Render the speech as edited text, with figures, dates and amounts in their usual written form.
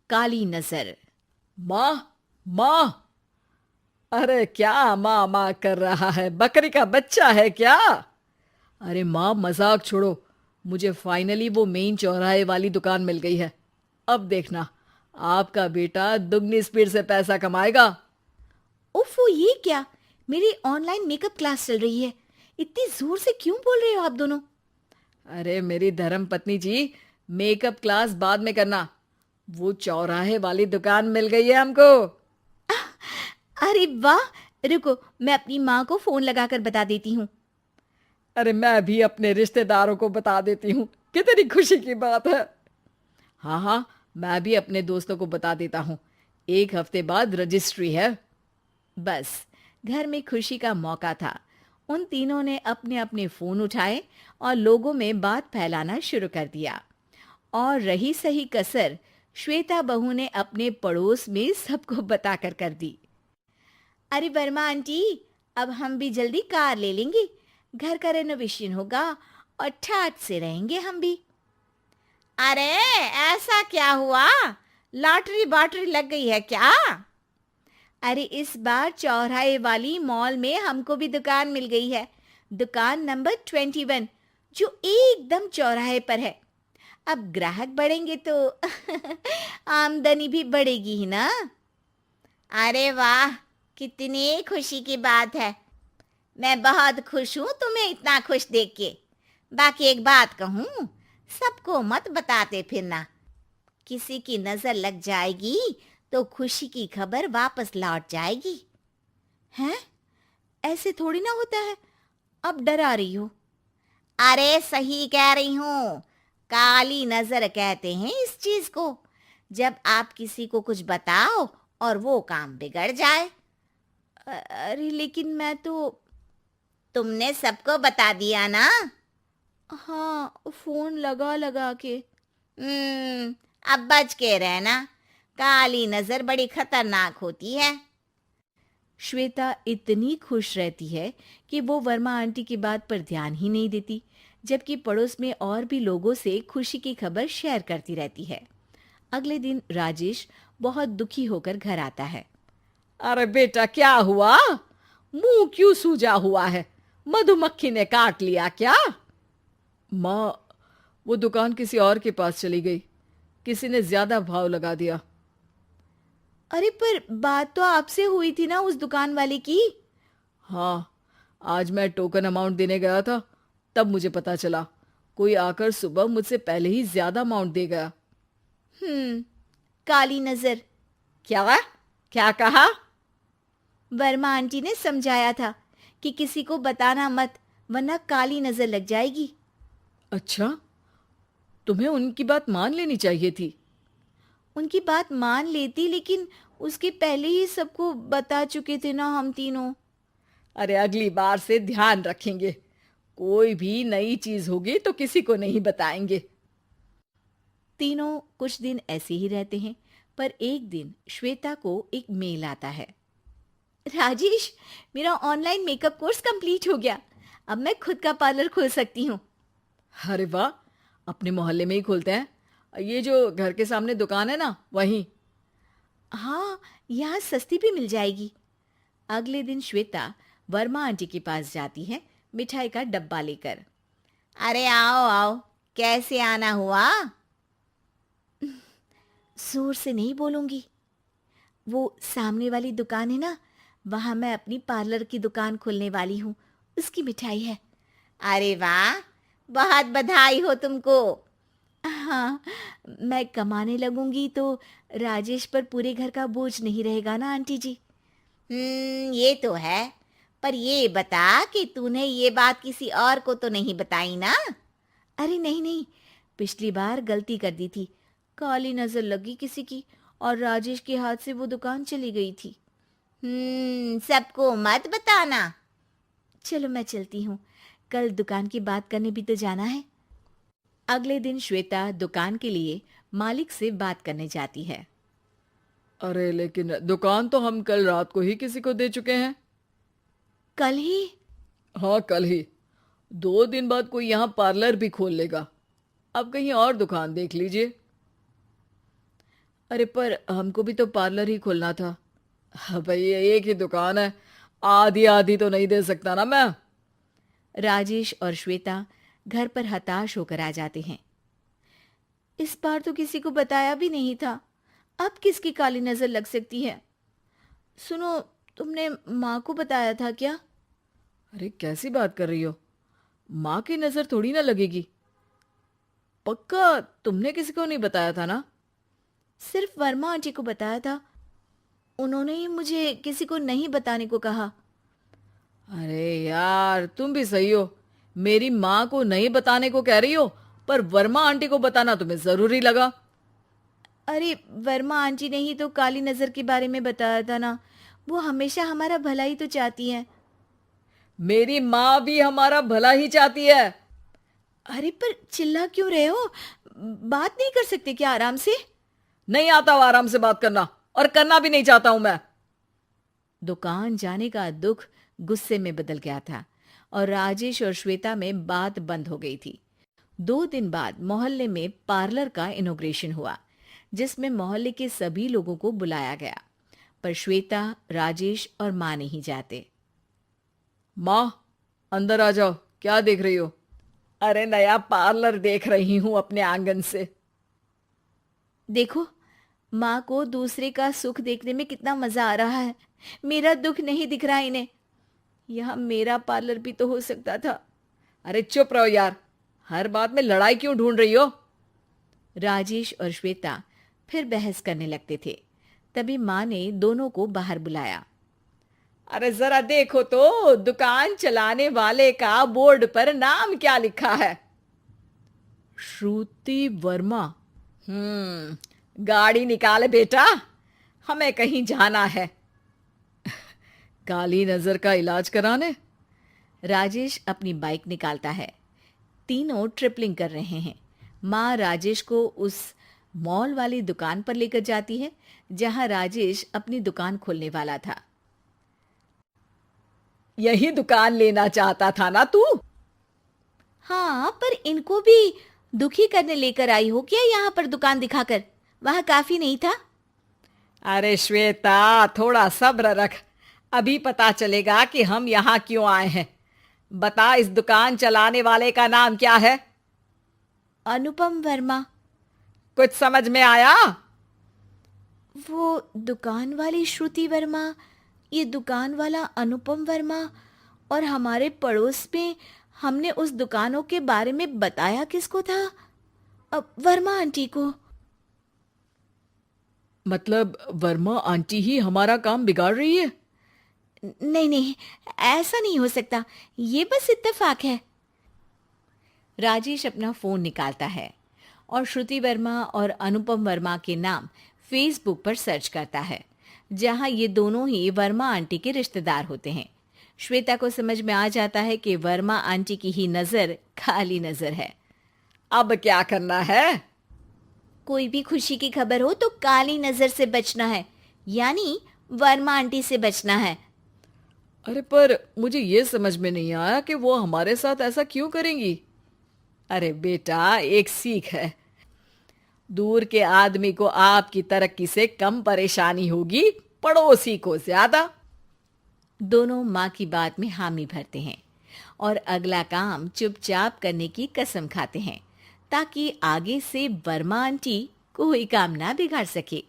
काली नजर। माँ, माँ। अरे क्या माँ माँ कर रहा है? बकरी का बच्चा है क्या? अरे माँ, मजाक छोड़ो। मुझे फाइनली वो मेन चौराहे वाली दुकान मिल गई है। अब देखना, आपका बेटा दुगनी स्पीड से पैसा कमाएगा। ओफो, ये क्या? मेरी ऑनलाइन मेकअप क्लास चल रही है। इतनी जोर से क्यों बोल रहे हो आप दोनों? अरे मेरी धर्म पत्नी जी, मेकअप क्लास बाद में करना। वो चौराहे वाली दुकान मिल गई है हमको। अरे वाह! रुको, मैं अपनी माँ को फोन लगाकर बता देती हूँ। अरे मैं भी अपने रिश्तेदारों को बता देती हूँ। कितनी खुशी की बात है। हाँ हाँ, मैं भी अपने दोस्तों को बता देता हूँ। 1 हफ्ते बाद रजिस्ट्री है। बस, घर में खुशी का मौका था। उन तीनों ने अपने अपने फोन उठाए और लोगों में बात फैलाना शुरू कर दिया। और रही सही कसर, श्वेता बहू ने अपने पड़ोस में सबको बताकर कर दी। अरे वर्मा आंटी, अब हम भी जल्दी कार ले लेंगे। घर का रेनोवेशन होगा और ठाट से रहेंगे हम भी। अरे, ऐसा क्या हुआ? लॉटरी बाटरी लग गई है क्या? अरे, इस बार चौराहे वाली मॉल में हमको भी दुकान मिल गई है। दुकान नंबर 21, जो एकदम चौराहे पर है। अब ग्राहक बढ़ेंगे तो आमदनी भी बढ़ेगी ही ना। अरे वाह, कितनी खुशी की बात है। मैं बहुत खुश हूँ तुम्हें इतना खुश देख के। बाकी एक बात कहूँ, सबको मत बताते फिरना। किसी की नजर लग जाएगी तो खुशी की खबर वापस लौट जाएगी। हैं? ऐसे थोड़ी ना होता है। अब डरा रही हो। अरे सही कह रही हूँ। काली नजर कहते हैं इस चीज को, जब आप किसी को कुछ बताओ और वो काम बिगड़ जाए। अरे लेकिन मैं तो। तुमने सबको बता दिया ना? हाँ, फोन लगा लगा के। अब बच के रहना। काली नजर बड़ी खतरनाक होती है। श्वेता इतनी खुश रहती है कि वो वर्मा आंटी की बात पर ध्यान ही नहीं देती, जबकि पड़ोस में और भी लोगों से खुशी की खबर शेयर करती रहती है। अगले दिन राजेश बहुत दुखी होकर घर आता है। अरे बेटा, क्या हुआ? मुंह क्यों सूजा हुआ है? मधुमक्खी ने काट लिया क्या? माँ, वो दुकान किसी और के पास चली गई। किसी ने ज्यादा भाव लगा दिया। अरे पर बात तो आपसे हुई थी ना उस दुकान वाले की। हाँ, आज मैं टोकन अमाउंट देने गया था, तब मुझे पता चला। कोई आकर सुबह मुझसे पहले ही ज्यादा अमाउंट दे गया। हम्म, काली नजर। क्या? क्या कहा? वर्मा आंटी ने समझाया था कि किसी को बताना मत, वरना काली नजर लग जाएगी। अच्छा, तुम्हें उनकी बात मान लेनी चाहिए थी। उनकी बात मान लेती, लेकिन उसके पहले ही सबको बता चुके थे ना हम तीनों। अरे अगली बार से ध्यान रखेंगे। कोई भी नई चीज होगी तो किसी को नहीं बताएंगे। तीनों कुछ दिन ऐसे ही रहते हैं, पर एक दिन श्वेता को एक मेल आता है। राजेश, मेरा ऑनलाइन मेकअप कोर्स कंप्लीट हो गया। अब मैं खुद का पार्लर खोल सकती हूँ। अरे वाह, अपने मोहल्ले में ही खोलते हैं। ये जो घर के सामने दुकान है ना, वहीं। हाँ, यहाँ सस्ती भी मिल जाएगी। अगले दिन श्वेता वर्मा आंटी के पास जाती है, मिठाई का डब्बा लेकर। अरे आओ आओ, कैसे आना हुआ? जोर से नहीं बोलूंगी। वो सामने वाली दुकान है ना, वहां मैं अपनी पार्लर की दुकान खोलने वाली हूँ। उसकी मिठाई है। अरे वाह, बहुत बधाई हो तुमको। हाँ, मैं कमाने लगूंगी तो राजेश पर पूरे घर का बोझ नहीं रहेगा ना आंटी जी। ये तो है। पर ये बता कि तूने ये बात किसी और को तो नहीं बताई ना? अरे नहीं नहीं, पिछली बार गलती कर दी थी। काली नजर लगी किसी की और राजेश के हाथ से वो दुकान चली गई थी। सबको मत बताना। चलो मैं चलती हूँ, कल दुकान की बात करने भी तो जाना है। अगले दिन श्वेता दुकान के लिए मालिक से बात करने जाती है। अरे लेकिन दुकान तो हम कल रात को ही किसी को दे चुके हैं। कल ही? हाँ, कल ही। 2 दिन बाद कोई यहाँ पार्लर भी खोल लेगा। अब कहीं और दुकान देख लीजिए। अरे पर हमको भी तो पार्लर ही खोलना था। हाँ भाई, ये एक ही दुकान है, आधी आधी तो नहीं दे सकता ना मैं। राजेश और श्वेता घर पर हताश होकर आ जाते हैं। इस बार तो किसी को बताया भी नहीं था, अब किसकी काली नजर लग सकती है। सुनो, तुमने माँ को बताया था क्या? अरे कैसी बात कर रही हो, माँ की नजर थोड़ी ना लगेगी। पक्का तुमने किसी को नहीं बताया था ना? सिर्फ वर्मा आंटी को बताया था, उन्होंने ही मुझे किसी को नहीं बताने को कहा। अरे यार, तुम भी सही हो, मेरी माँ को नहीं बताने को कह रही हो, पर वर्मा आंटी को बताना तुम्हें जरूरी लगा। अरे वर्मा आंटी ने ही तो काली नजर के बारे में बताया था ना, वो हमेशा हमारा भला ही तो चाहती हैं। मेरी माँ भी हमारा भला ही चाहती है। अरे पर चिल्ला क्यों रहे हो? बात नहीं कर सकते क्या आराम से? नहीं आता वो आराम से बात करना, और करना भी नहीं चाहता हूं मैं। दुकान जाने का दुख गुस्से में बदल गया था और राजेश और श्वेता में बात बंद हो गई थी। 2 दिन बाद मोहल्ले में पार्लर का इनॉग्रेशन हुआ, जिसमें मोहल्ले के सभी लोगों को बुलाया गया, पर श्वेता, राजेश और माँ नहीं जाते। माँ, अंदर आ जाओ, क्या देख रही हो? अरे नया पार्लर देख रही हूं अपने आंगन से। देखो, माँ को दूसरे का सुख देखने में कितना मजा आ रहा है, मेरा दुख नहीं दिख रहा इन्हें। यह मेरा पार्लर भी तो हो सकता था। अरे चुप रहो यार, हर बात में लड़ाई क्यों ढूंढ रही हो? राजेश और श्वेता फिर बहस करने लगते थे। तभी माँ ने दोनों को बाहर बुलाया। अरे जरा देखो तो, दुकान चलाने वाले का बोर्ड पर नाम क्या लिखा है? श्रुति वर्मा। गाड़ी निकाल बेटा, हमें कहीं जाना है। काली नजर का इलाज कराने? राजेश अपनी बाइक निकालता है। तीनों ट्रिपलिंग कर रहे हैं। माँ राजेश को उस मॉल वाली दुकान पर लेकर जाती है जहां राजेश अपनी दुकान खोलने वाला था। यही दुकान लेना चाहता था ना तू? हाँ, पर इनको भी दुखी करने लेकर आई हो क्या यहाँ पर दुकान दिखाकर? वह काफी नहीं था? अरे श्वेता, थोड़ा सब्र रख, अभी पता चलेगा कि हम यहाँ क्यों आए हैं। बता, इस दुकान चलाने वाले का नाम क्या है? अनुपम वर्मा। कुछ समझ में आया? वो दुकान वाली श्रुति वर्मा, ये दुकान वाला अनुपम वर्मा, और हमारे पड़ोस में हमने उस दुकानों के बारे में बताया किसको था? अब वर्मा आंटी को। मतलब वर्मा आंटी ही हमारा काम बिगाड़ रही है? नहीं नहीं, ऐसा नहीं हो सकता, ये बस इत्तेफाक है। राजेश अपना फोन निकालता है और श्रुति वर्मा और अनुपम वर्मा के नाम फेसबुक पर सर्च करता है, जहां ये दोनों ही वर्मा आंटी के रिश्तेदार होते हैं। श्वेता को समझ में आ जाता है कि वर्मा आंटी की ही नजर खाली नजर है। अब क्या करना है? कोई भी खुशी की खबर हो तो काली नजर से बचना है, यानी वर्मा आंटी से बचना है। अरे पर मुझे ये समझ में नहीं आया कि वो हमारे साथ ऐसा क्यों करेंगी। अरे बेटा, एक सीख है, दूर के आदमी को आपकी तरक्की से कम परेशानी होगी, पड़ोसी को ज्यादा। दोनों माँ की बात में हामी भरते हैं और अगला काम चुपचाप करने की कसम खाते हैं, ताकि आगे से वर्मा आंटी कोई काम ना बिगाड़ सके।